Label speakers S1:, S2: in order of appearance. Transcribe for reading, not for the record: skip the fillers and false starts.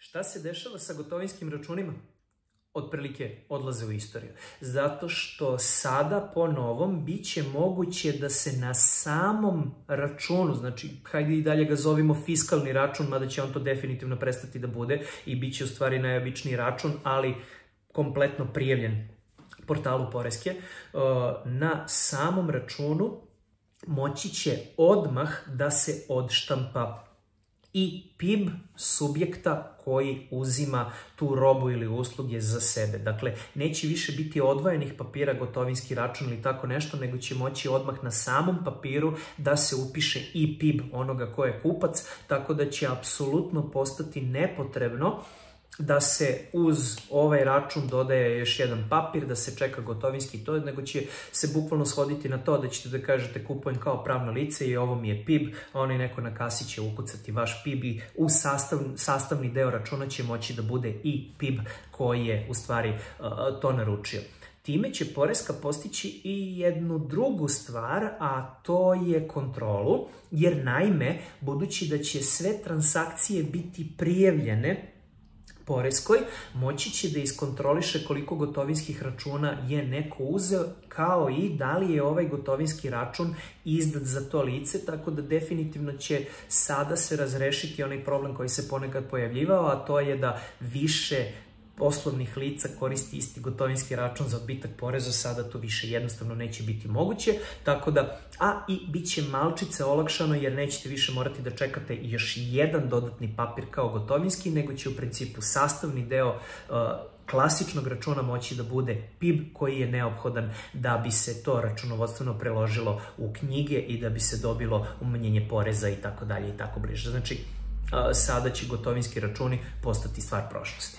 S1: Šta se dešava sa gotovinskim računima? Otprilike odlaze u istoriju. Zato što sada po novom bit će moguće da se na samom računu, znači hajde i dalje ga zovimo fiskalni račun, mada će on to definitivno prestati da bude i bit će u stvari najobičniji račun, ali kompletno prijavljen portalu Poreske, na samom računu moći će odmah da se odštampa i PIB subjekta koji uzima tu robu ili usluge za sebe. Dakle, neće više biti odvojenih papira, gotovinski račun ili tako nešto, nego će moći odmah na samom papiru da se upiše i PIB onoga ko je kupac, tako da će apsolutno postati nepotrebno da se uz ovaj račun dodaje još jedan papir, da se čeka gotovinski to, nego će se bukvalno shoditi na to da ćete da kažete kupujem kao pravno lice i ovo mi je PIB, a onaj neko na kasi će ukucati vaš PIB i u sastavni deo računa će moći da bude i PIB koji je u stvari to naručio. Time će Poreska postići i jednu drugu stvar, a to je kontrolu, jer naime, budući da će sve transakcije biti prijavljene Poreskoj, moći će da iskontroliše koliko gotovinskih računa je neko uzeo, kao i da li je ovaj gotovinski račun izdat za to lice, tako da definitivno će sada se razrešiti onaj problem koji se ponekad pojavljivao, a to je da više poslovnih lica koristi isti gotovinski račun za odbitak poreza, sada to više jednostavno neće biti moguće, tako da, a i bit će malčice olakšano jer nećete više morati da čekate još jedan dodatni papir kao gotovinski, nego će u principu sastavni deo klasičnog računa moći da bude PIB koji je neophodan da bi se to računovodstveno preložilo u knjige i da bi se dobilo umanjenje poreza i tako dalje i tako bliže. Znači, sada će gotovinski računi postati stvar prošlosti.